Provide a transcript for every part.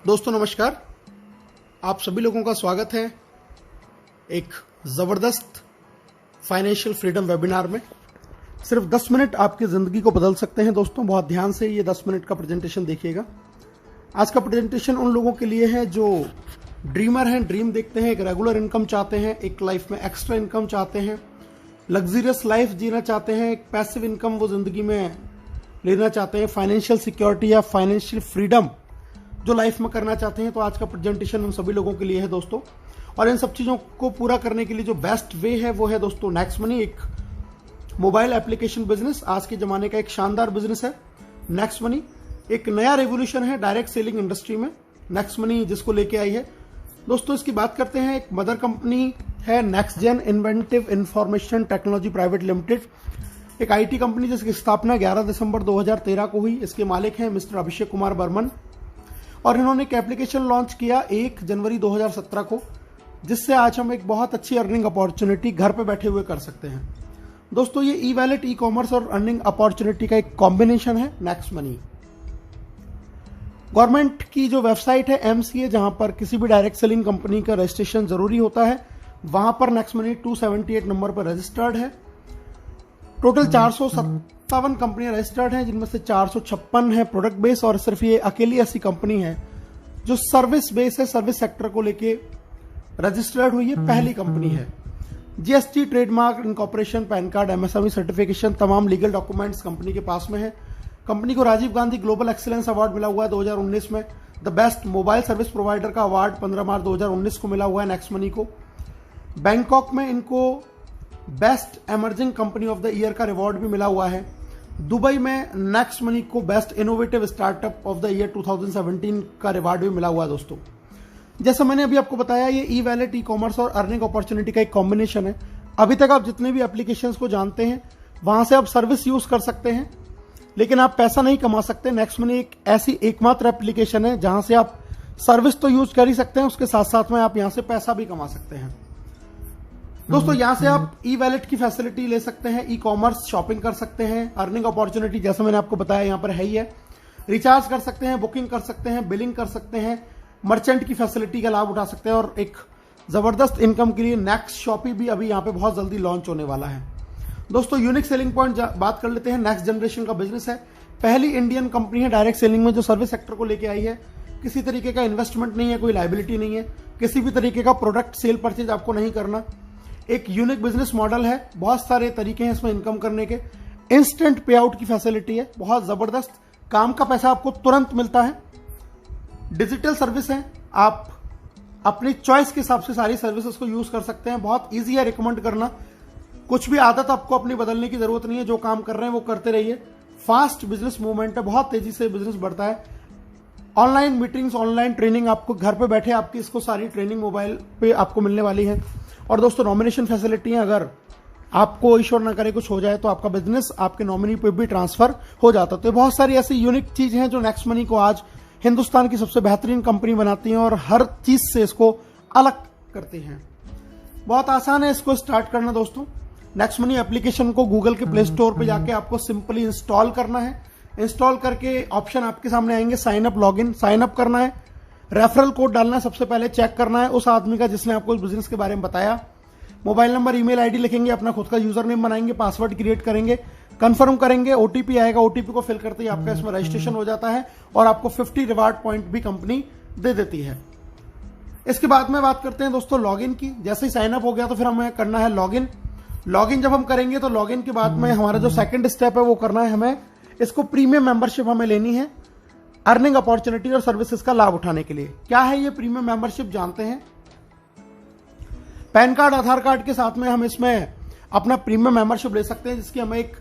दोस्तों नमस्कार, आप सभी लोगों का स्वागत है एक ज़बरदस्त फाइनेंशियल फ्रीडम वेबिनार में। सिर्फ 10 मिनट आपकी ज़िंदगी को बदल सकते हैं। दोस्तों बहुत ध्यान से ये 10 मिनट का प्रेजेंटेशन देखिएगा। आज का प्रेजेंटेशन उन लोगों के लिए है जो ड्रीमर हैं, ड्रीम देखते हैं, एक रेगुलर इनकम चाहते हैं, एक लाइफ में एक्स्ट्रा इनकम चाहते हैं, लग्जरियस लाइफ जीना चाहते हैं, एक पैसिव इनकम वो ज़िंदगी में लेना चाहते हैं, फाइनेंशियल सिक्योरिटी या फाइनेंशियल फ्रीडम जो लाइफ में करना चाहते हैं। तो आज का प्रेजेंटेशन उन सभी लोगों के लिए है दोस्तों। और इन सब चीज़ों को पूरा करने के लिए जो बेस्ट वे है वो है दोस्तों नेक्स्ट मनी, एक मोबाइल एप्लीकेशन बिजनेस। आज के ज़माने का एक शानदार बिजनेस है नेक्स्ट मनी। एक नया रेवोल्यूशन है डायरेक्ट सेलिंग इंडस्ट्री में नेक्स्ट मनी जिसको लेके आई है दोस्तों। इसकी बात करते हैं। एक मदर कंपनी है next gen inventive information technology private limited, एक आईटी कंपनी जिसकी स्थापना 11 दिसंबर 2013 को हुई। इसके मालिक हैं मिस्टर अभिषेक कुमार बर्मन और इन्होंने एक एप्लीकेशन लॉन्च किया 1 जनवरी 2017 को, जिससे आज हम एक बहुत अच्छी अर्निंग अपॉर्चुनिटी घर पे बैठे हुए कर सकते हैं दोस्तों। ये ई वैलेट, ई कॉमर्स और अर्निंग अपॉर्चुनिटी का एक कॉम्बिनेशन है नेक्स्ट मनी। गवर्नमेंट की जो वेबसाइट है MCA, जहां पर किसी भी डायरेक्ट सेलिंग कंपनी का रजिस्ट्रेशन जरूरी होता है, वहां पर नेक्स्ट मनी 278 नंबर पर रजिस्टर्ड है। टोटल 457 कंपनियां रजिस्टर्ड हैं, जिनमें से 456 है प्रोडक्ट बेस और सिर्फ ये अकेली ऐसी कंपनी है जो सर्विस बेस है, सर्विस सेक्टर को लेके रजिस्टर्ड हुई है, पहली कंपनी है। GST, trademark, incorporation, PAN card, MSME certification, तमाम लीगल डॉक्यूमेंट्स कंपनी के पास में है। कंपनी को Rajiv Gandhi global excellence award मिला हुआ है 2019 में। The best mobile service provider का अवार्ड 15 मार्च 2019 को मिला हुआ है नेक्स्ट मनी को। बैंकॉक में इनको best emerging company of the year का रिवॉर्ड भी मिला हुआ है। दुबई में नेक्स्ट मनी को best innovative startup of the year 2017 का रिवॉर्ड भी मिला हुआ है दोस्तों। जैसा मैंने अभी आपको बताया, ये ई वैलेट, ई कॉमर्स और अर्निंग अपॉर्चुनिटी का एक कॉम्बिनेशन है। अभी तक आप जितने भी एप्लीकेशंस को जानते हैं वहां से आप सर्विस यूज कर सकते हैं, लेकिन आप पैसा नहीं कमा सकते। नेक्स्ट मनी एक ऐसी एकमात्र एप्लीकेशन है जहां से आप सर्विस तो यूज कर ही सकते हैं, उसके साथ साथ में आप यहां से पैसा भी कमा सकते हैं दोस्तों। यहां से आप ई वैलेट की फैसिलिटी ले सकते हैं, ई कॉमर्स शॉपिंग कर सकते हैं, अर्निंग अपॉर्चुनिटी जैसे मैंने आपको बताया यहां पर है ही है, रिचार्ज कर सकते हैं, बुकिंग कर सकते हैं, बिलिंग कर सकते हैं, मर्चेंट की फैसिलिटी का लाभ उठा सकते हैं। और एक जबरदस्त इनकम के लिए नेक्स्ट शॉपी भी अभी यहां पे बहुत जल्दी लॉन्च होने वाला है दोस्तों। यूनिक सेलिंग पॉइंट बात कर लेते हैं। नेक्स्ट जनरेशन का बिजनेस है, पहली इंडियन कंपनी है डायरेक्ट सेलिंग में जो सर्विस सेक्टर को लेके आई है। किसी तरीके का इन्वेस्टमेंट नहीं है, कोई लायबिलिटी नहीं है, किसी भी तरीके का प्रोडक्ट सेल परचेज आपको नहीं करना। एक यूनिक बिजनेस मॉडल है, बहुत सारे तरीके हैं इसमें इनकम करने के। इंस्टेंट पे आउट की फैसिलिटी है, बहुत जबरदस्त, काम का पैसा आपको तुरंत मिलता है। डिजिटल सर्विस है, आप अपनी चॉइस के हिसाब से सारी सर्विसेज को यूज कर सकते हैं। बहुत इजी है रिकमेंड करना, कुछ भी आदत आपको अपनी बदलने की जरूरत नहीं है, जो काम कर रहे हैं वो करते रहिए। फास्ट बिजनेस मूवमेंट है, बहुत तेजी से बिजनेस बढ़ता है। ऑनलाइन मीटिंग्स, ऑनलाइन ट्रेनिंग, आपको घर पे बैठे आपकी इसको सारी ट्रेनिंग मोबाइल पे आपको मिलने वाली है। और दोस्तों नॉमिनेशन फैसिलिटी है, अगर आपको ईश्वर ना करे कुछ हो जाए तो आपका बिजनेस आपके नॉमिनी पे भी ट्रांसफर हो जाता है। तो बहुत सारी ऐसी यूनिक चीज हैं जो नेक्स्ट मनी को आज हिंदुस्तान की सबसे बेहतरीन कंपनी बनाती हैं और हर चीज से इसको अलग करती हैं। बहुत आसान है इसको स्टार्ट करना दोस्तों। नेक्स्ट मनी एप्लीकेशन को गूगल के प्ले स्टोर पे जाके आपको सिंपली इंस्टॉल करना है। इंस्टॉल करके ऑप्शन आपके सामने आएंगे, sign up, login, sign up करना है, रेफरल कोड डालना है, सबसे पहले चेक करना है उस आदमी का जिसने आपको इस बिजनेस के बारे में बताया। मोबाइल नंबर, ईमेल आईडी लिखेंगे, अपना खुद का यूजर नेम बनाएंगे, पासवर्ड क्रिएट करेंगे, कंफर्म करेंगे, ओटीपी आएगा, ओटीपी को फिल करते ही आपका इसमें रजिस्ट्रेशन हो जाता है और आपको 50 रिवार्ड पॉइंट भी कंपनी दे देती है। इसके बाद में बात करते हैं दोस्तों लॉगिन की। जैसे ही साइन अप हो गया तो फिर हमें करना है लॉगिन। लॉगिन जब हम करेंगे तो लॉगिन के बाद में हमारा जो सेकंड स्टेप है वो करना है हमें, इसको प्रीमियम मेंबरशिप हमें लेनी है अर्निंग अपॉर्चुनिटी और सर्विसेज का लाभ उठाने के लिए। क्या है ये प्रीमियम मेंबरशिप जानते हैं। पैन कार्ड, आधार कार्ड के साथ में हम इसमें अपना प्रीमियम मेंबरशिप ले सकते हैं, जिसकी हमें एक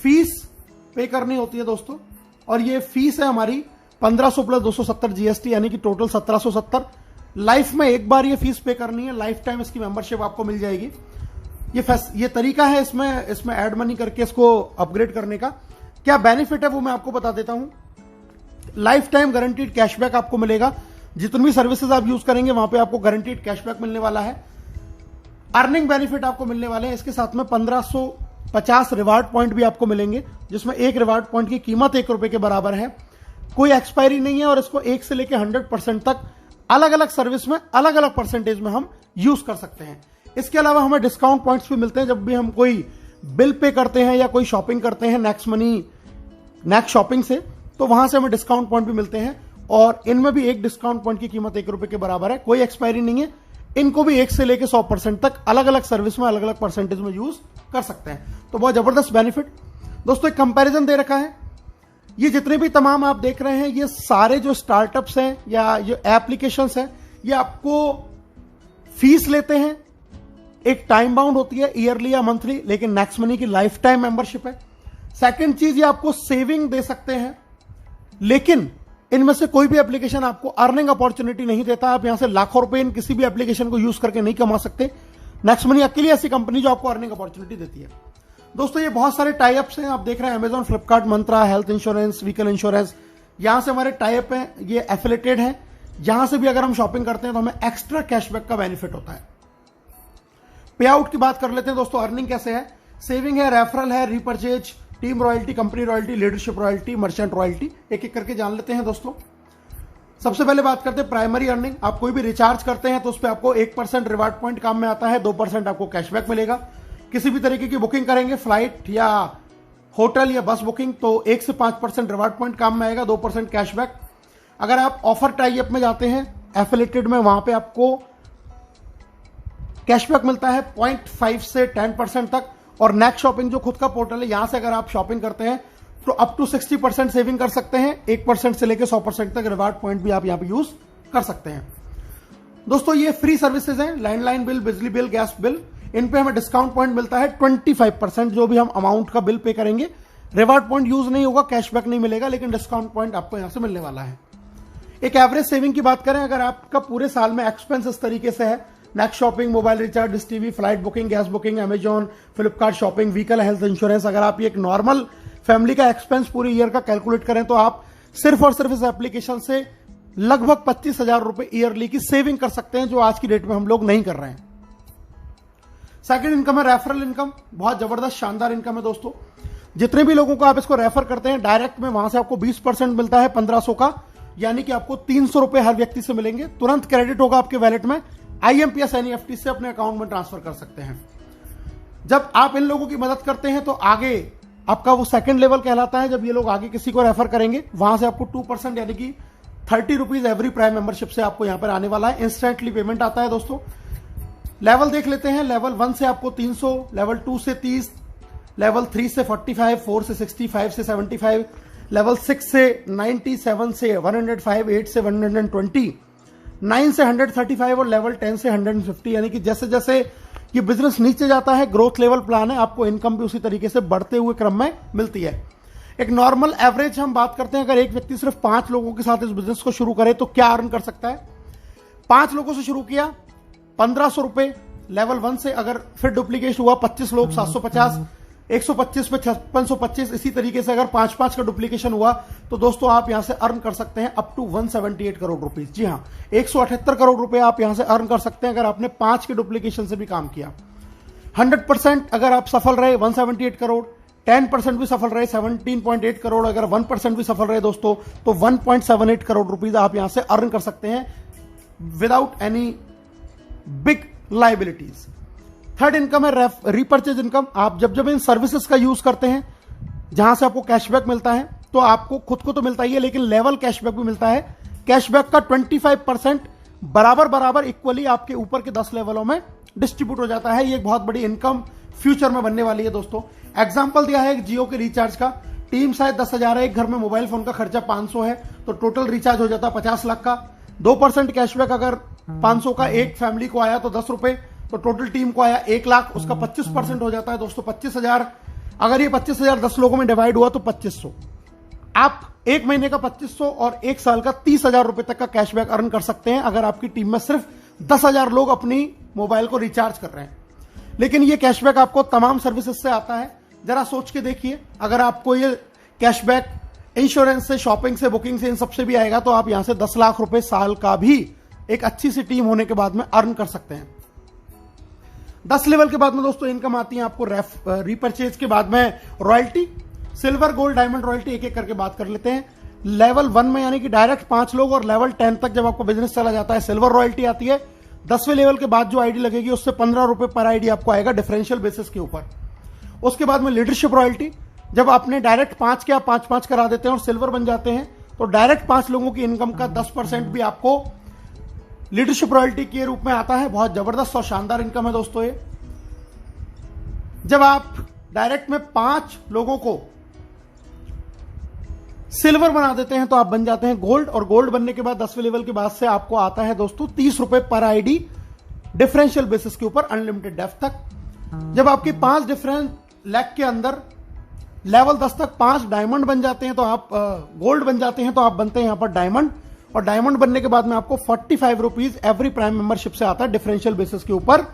फीस पे करनी होती है दोस्तों। और ये फीस है हमारी 1500 प्लस 270 GST, यानी कि टोटल 1770। लाइफ में एक बार ये फीस पे करनी है, लाइफ टाइम इसकी मेंबरशिप आपको मिल जाएगी। ये तरीका है इसमें ऐड मनी करके इसको अपग्रेड करने का। क्या बेनिफिट है वो मैं आपको बता देता हूं। लाइफ टाइम गारंटीड कैशबैक आपको मिलेगा, जितनी भी सर्विसेज आप यूज करेंगे वहां पे आपको गारंटीड कैशबैक मिलने वाला है। अर्निंग बेनिफिट आपको मिलने वाले हैं, इसके साथ में 1550 रिवार्ड पॉइंट भी आपको मिलेंगे, जिसमें एक रिवार्ड पॉइंट की कीमत ₹1 के बराबर है। कोई एक्सपायरी नहीं है और इसको 1 से लेकर 100% तक अलग अलग सर्विस में अलग अलग परसेंटेज में हम यूज कर सकते हैं। इसके अलावा हमें डिस्काउंट पॉइंट्स भी मिलते हैं जब भी हम कोई बिल पे करते हैं या कोई शॉपिंग करते हैं नेक्स्ट शॉपिंग से, तो वहां से हमें डिस्काउंट पॉइंट भी मिलते हैं और इनमें भी एक डिस्काउंट पॉइंट की कीमत 1 रुपए के बराबर है, कोई एक्सपायरी नहीं है। इनको भी 1 से लेकर 100% तक अलग अलग सर्विस में अलग अलग परसेंटेज में यूज कर सकते हैं। तो बहुत जबरदस्त बेनिफिट। दोस्तों एक कंपैरिजन दे रखा है, ये जितने भी तमाम आप देख रहे हैं ये सारे जो स्टार्टअप्स हैं या जो एप्लीकेशंस हैं ये आपको फीस लेते हैं, एक टाइम बाउंड होती है ईयरली या मंथली, लेकिन नेक्स्ट मनी की लाइफ टाइम मेंबरशिप है। सेकंड चीज ये आपको सेविंग दे सकते हैं, लेकिन इनमें से कोई भी एप्लीकेशन आपको अर्निंग अपॉर्चुनिटी नहीं देता। आप यहां से लाखों रुपए इन किसी भी एप्लीकेशन को यूज करके नहीं कमा सकते। नेक्स्ट मनी अकेली ऐसी कंपनी जो आपको अर्निंग अपॉर्चुनिटी देती है। दोस्तों ये बहुत सारे टाई अप्स हैं, आप देख रहे हैं अमेजॉन, फ्लिपकार्ट, मंत्रा, हेल्थ इंश्योरेंस, व्हीकल इंश्योरेंस, यहां से हमारे टाई अप हैं, ये एफिलेटेड हैं। यहां से भी अगर हम शॉपिंग करते हैं तो हमें एक्स्ट्रा कैशबैक का बेनिफिट होता है। पे आउट की बात कर लेते हैं दोस्तों, अर्निंग कैसे है। सेविंग है, रेफरल है, repurchase, team royalty, company royalty, leadership royalty, merchant royalty, एक एक करके जान लेते हैं दोस्तों। सबसे पहले बात करते हैं प्राइमरी अर्निंग। आप कोई भी रिचार्ज करते हैं तो उस पर आपको 1% रिवार्ड पॉइंट काम में आता है, 2% आपको कैशबैक मिलेगा। किसी भी तरीके की बुकिंग करेंगे, फ्लाइट या होटल या बस बुकिंग, तो 1 से 5% रिवार्ड पॉइंट काम में आएगा, 2% कैशबैक। अगर आप ऑफर टाई अप में जाते हैं एफिलेटेड में, वहां पे आपको कैशबैक मिलता है 0.5 से 10% तक। और नेक्स्ट शॉपिंग जो खुद का पोर्टल है, यहां से अगर आप शॉपिंग करते हैं तो अप टू 60% सेविंग कर सकते हैं। 1% से लेकर 100% तक रिवार्ड पॉइंट भी आप यहां पे यूज कर सकते हैं। दोस्तों ये फ्री सर्विसेज हैं, लैंडलाइन बिल, बिजली बिल, गैस बिल, इन पे हमें डिस्काउंट पॉइंट मिलता है 25%। जो भी हम अमाउंट का बिल पे करेंगे, रिवार्ड पॉइंट यूज नहीं होगा, कैशबैक नहीं मिलेगा, लेकिन डिस्काउंट पॉइंट आपको यहां से मिलने वाला है। एक एवरेज सेविंग की बात करें, अगर आपका पूरे साल में एक्सपेंस इस तरीके से है, next shopping, mobile recharge, dish TV, flight booking, gas booking, Amazon, Flipkart shopping, vehicle, health insurance, अगर आप ये एक नॉर्मल फैमिली का एक्सपेंस पूरे ईयर का कैलकुलेट करें तो आप सिर्फ और सिर्फ इस एप्लीकेशन से लगभग 25,000 रुपए ईयरली की सेविंग कर सकते हैं, जो आज की डेट में हम लोग नहीं कर रहे हैं। सेकंड इनकम है रेफरल इनकम, बहुत जबरदस्त शानदार इनकम है दोस्तों। जितने भी लोगों को आप इसको रेफर करते हैं डायरेक्ट में, वहां से आपको 20% मिलता है 1500 का, यानी कि आपको 300 रुपए हर व्यक्ति से मिलेंगे, तुरंत क्रेडिट होगा आपके वैलेट में, IMPS NEFT से अपने अकाउंट में ट्रांसफर कर सकते हैं। जब आप इन लोगों की मदद करते हैं तो आगे आपका वो सेकंड लेवल कहलाता है। जब ये लोग आगे किसी को रेफर करेंगे, वहां से आपको 2% यानी कि 30 रुपीज एवरी प्राइम मेंबरशिप से आपको यहां पर आने वाला है। इंस्टेंटली पेमेंट आता है दोस्तों। लेवल देख लेते हैं, लेवल 1 से आपको 300, लेवल 2 से 30, लेवल 3 से 45, 4 से 60, 5 से 75, लेवल 6 से 90, 7 से 105, 8 से 120, 9 से 135 और लेवल 10 से 150। यानी कि जैसे जैसे ये बिजनेस नीचे जाता है, ग्रोथ लेवल प्लान है, आपको इनकम भी उसी तरीके से बढ़ते हुए क्रम में मिलती है। एक नॉर्मल एवरेज हम बात करते हैं, अगर एक व्यक्ति सिर्फ 5 लोगों के साथ इस बिजनेस को शुरू करे तो क्या अर्न कर सकता है। 5 लोगों से शुरू किया, 1500 रुपए लेवल 1 से, अगर फिर डुप्लीकेट हुआ 25 लोग 750, 125 पे 5625, इसी तरीके से अगर 5-5 का डुप्लीकेशन हुआ तो दोस्तों आप यहां से अर्न कर सकते हैं अप टू 178 करोड़ रुपीज। जी हां, 178 करोड़ रुपए आप यहां से अर्न कर सकते हैं अगर आपने 5 के डुप्लीकेशन से भी काम किया। 100% अगर आप सफल रहे 178 करोड़, 10% भी सफल रहे 17.8 करोड़, अगर 1% भी सफल रहे दोस्तों तो 1.78 करोड़ रुपीज आप यहां से अर्न कर सकते हैं without any big liabilities. Third income है रीपर्चेज इनकम। आप जब जब इन सर्विसेज का यूज करते हैं जहां से आपको कैशबैक मिलता है, तो आपको खुद को तो मिलता ही है लेकिन लेवल कैशबैक भी मिलता है। कैशबैक का 25% बराबर बराबर इक्वली आपके ऊपर के 10 लेवलों में डिस्ट्रीब्यूट हो जाता है। ये एक बहुत बड़ी इनकम फ्यूचर में बनने वाली है दोस्तों। एग्जाम्पल दिया है एक जियो के रिचार्ज का, टीम शायद 10,000 है, एक घर में मोबाइल फोन का खर्चा 500 है, तो टोटल रिचार्ज हो जाता है 50 लाख का। 2% कैशबैक अगर 500 का एक फैमिली को आया तो 10 रुपए, तो टोटल टीम को आया 1 लाख, उसका 25% हो जाता है दोस्तों 25,000। अगर ये 25,000 10 लोगों में डिवाइड हुआ तो 2500। आप एक महीने का 2500 और एक साल का 30,000 रुपए तक का कैशबैक अर्न कर सकते हैं अगर आपकी टीम में सिर्फ 10,000 लोग अपनी मोबाइल को रिचार्ज कर रहे हैं। लेकिन ये कैशबैक आपको तमाम सर्विसेज से आता है। जरा सोच के देखिए, अगर आपको ये कैशबैक इंश्योरेंस से, शॉपिंग से, बुकिंग से, इन सबसे भी आएगा तो आप यहां से 10 लाख रुपए साल का भी एक अच्छी सी टीम होने के बाद में अर्न कर सकते हैं। 10 लेवल के बाद में दोस्तों इनकम आती है आपको रीपरचेज के बाद में royalty, silver, gold, diamond royalty, एक एक करके बात कर लेते हैं। लेवल 1 में यानी कि डायरेक्ट 5 लोग, और लेवल 10 तक जब आपका बिजनेस चला जाता है सिल्वर रॉयल्टी आती है। 10वें लेवल के बाद जो आईडी लगेगी उससे 15 रुपए पर आईडी आपको आएगा डिफरेंशियल बेसिस के ऊपर। उसके बाद में लीडरशिप रॉयल्टी, जब आपने डायरेक्ट 5 के आप 5-5 करा देते हैं और सिल्वर बन जाते हैं तो डायरेक्ट 5 लोगों की इनकम का 10% भी आपको लीडरशिप रॉयल्टी के रूप में आता है। बहुत जबरदस्त और शानदार इनकम है दोस्तों ये। जब आप डायरेक्ट में 5 लोगों को सिल्वर बना देते हैं तो आप बन जाते हैं गोल्ड, और गोल्ड बनने के बाद 10वें लेवल के बाद से आपको आता है दोस्तों 30 रुपए पर आईडी डिफरेंशियल बेसिस के ऊपर अनलिमिटेड डेप्थ तक। जब आपकी 5 डिफरेंट लेग के अंदर लेवल 10 तक 5 डायमंड बन जाते हैं तो आप गोल्ड बन जाते हैं तो आप बनते हैं यहां पर डायमंड, और डायमंड बनने के बाद में आपको 45 रुपीज एवरी प्राइम मेंबरशिप से आता है डिफरेंशियल बेसिस के ऊपर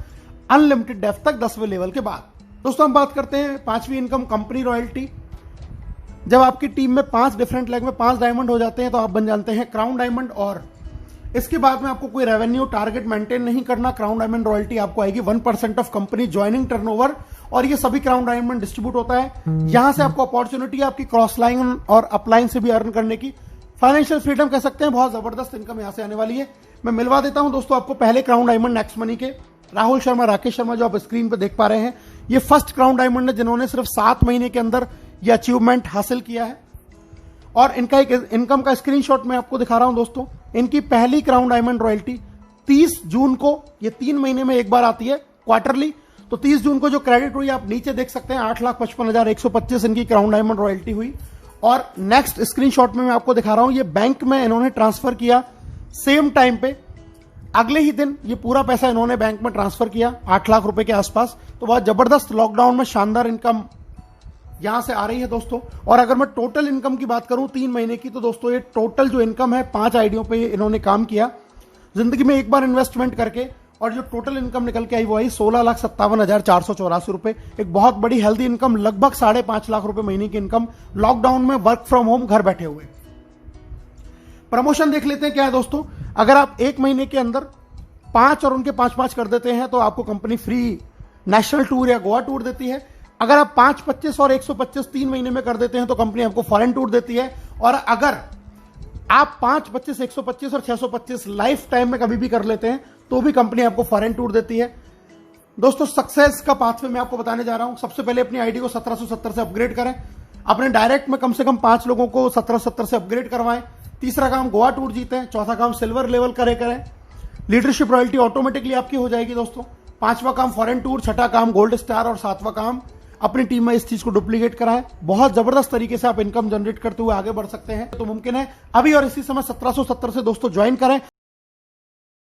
अनलिमिटेड डेप्थ तक 10वें लेवल के बाद। दोस्तों हम बात करते हैं 5वीं इनकम कंपनी रॉयल्टी। जब आपकी टीम में 5 डिफरेंट लेग में 5 डायमंड हो जाते हैं तो आप बन जाते हैं क्राउन डायमंड, और इसके बाद में आपको कोई रेवेन्यू टारगेट मेंटेन नहीं करना। क्राउन डायमंड रॉयल्टी आपको आएगी 1% ऑफ कंपनी ज्वाइनिंग टर्नओवर, और ये सभी क्राउन डायमंड डिस्ट्रीब्यूट होता है। यहां से आपको अपॉर्चुनिटी आपकी क्रॉस लाइन और अपलाइन से भी अर्न करने की, फाइनेंशियल फ्रीडम कह सकते हैं। बहुत जबरदस्त इनकम यहां से आने वाली है। मैं मिलवा देता हूं दोस्तों आपको पहले क्राउन डायमंड नेक्स्ट मनी के राहुल शर्मा, राकेश शर्मा जो आप स्क्रीन पर देख पा रहे हैं, ये फर्स्ट क्राउन डायमंड है जिन्होंने सिर्फ 7 महीने के अंदर ये अचीवमेंट हासिल किया है। और इनका एक इनकम का स्क्रीनशॉट मैं आपको दिखा रहा हूं दोस्तों। इनकी पहली क्राउन डायमंड रॉयल्टी 30 जून को, ये 3 महीने में एक बार आती है क्वार्टरली, तो 30 जून को जो क्रेडिट हुई आप नीचे देख सकते हैं 8,55,125 इनकी क्राउन डायमंड रॉयल्टी हुई। और नेक्स्ट स्क्रीनशॉट में मैं आपको दिखा रहा हूं, ये बैंक में इन्होंने ट्रांसफर किया सेम टाइम पे, अगले ही दिन ये पूरा पैसा इन्होंने बैंक में ट्रांसफर किया 8 लाख रुपए के आसपास। तो बहुत जबरदस्त लॉकडाउन में शानदार इनकम यहां से आ रही है दोस्तों। और अगर मैं टोटल इनकम की बात करूं 3 महीने की, तो दोस्तों ये टोटल जो इनकम है 5 आईडियों पे इन्होंने काम किया जिंदगी में एक बार इन्वेस्टमेंट करके, और जो टोटल इनकम निकल के आई वो आई 16,57,484 रुपए। एक बहुत बड़ी हेल्दी इनकम, लगभग 5.5 लाख रुपए महीने की इनकम लॉकडाउन में वर्क फ्रॉम होम घर बैठे हुए। प्रमोशन देख लेते हैं क्या है दोस्तों। अगर आप 1 महीने के अंदर 5 और उनके 5-5 कर देते हैं तो आपको कंपनी फ्री नेशनल टूर या गोवा टूर देती है। अगर आप 5, 25 और 125 3 महीने में कर देते हैं तो कंपनी आपको फॉरेन टूर देती है। और अगर आप 5, 25, 125 और 625 लाइफ टाइम में कभी भी कर लेते हैं तो भी कंपनी आपको फॉरेन टूर देती है। दोस्तों सक्सेस का पाथवे मैं आपको बताने जा रहा हूं। सबसे पहले अपनी आईडी को 1770 से अपग्रेड करें, अपने डायरेक्ट में कम से कम 5 लोगों को 1770 से अपग्रेड करवाएं। तीसरा काम गोवा टूर जीतें। चौथा काम सिल्वर लेवल करें। लीडरशिप रॉयल्टी ऑटोमेटिकली आपकी हो जाएगी दोस्तों। 5वां काम फॉरेन टूर, 6ठा काम गोल्ड स्टार, और 7वां काम अपनी टीम में इस चीज को डुप्लीकेट कराएं। बहुत जबरदस्त तरीके से आप इनकम जनरेट करते हुए आगे बढ़ सकते हैं। तो मुमकिन है अभी और इसी समय 1770 से दोस्तों ज्वाइन करें।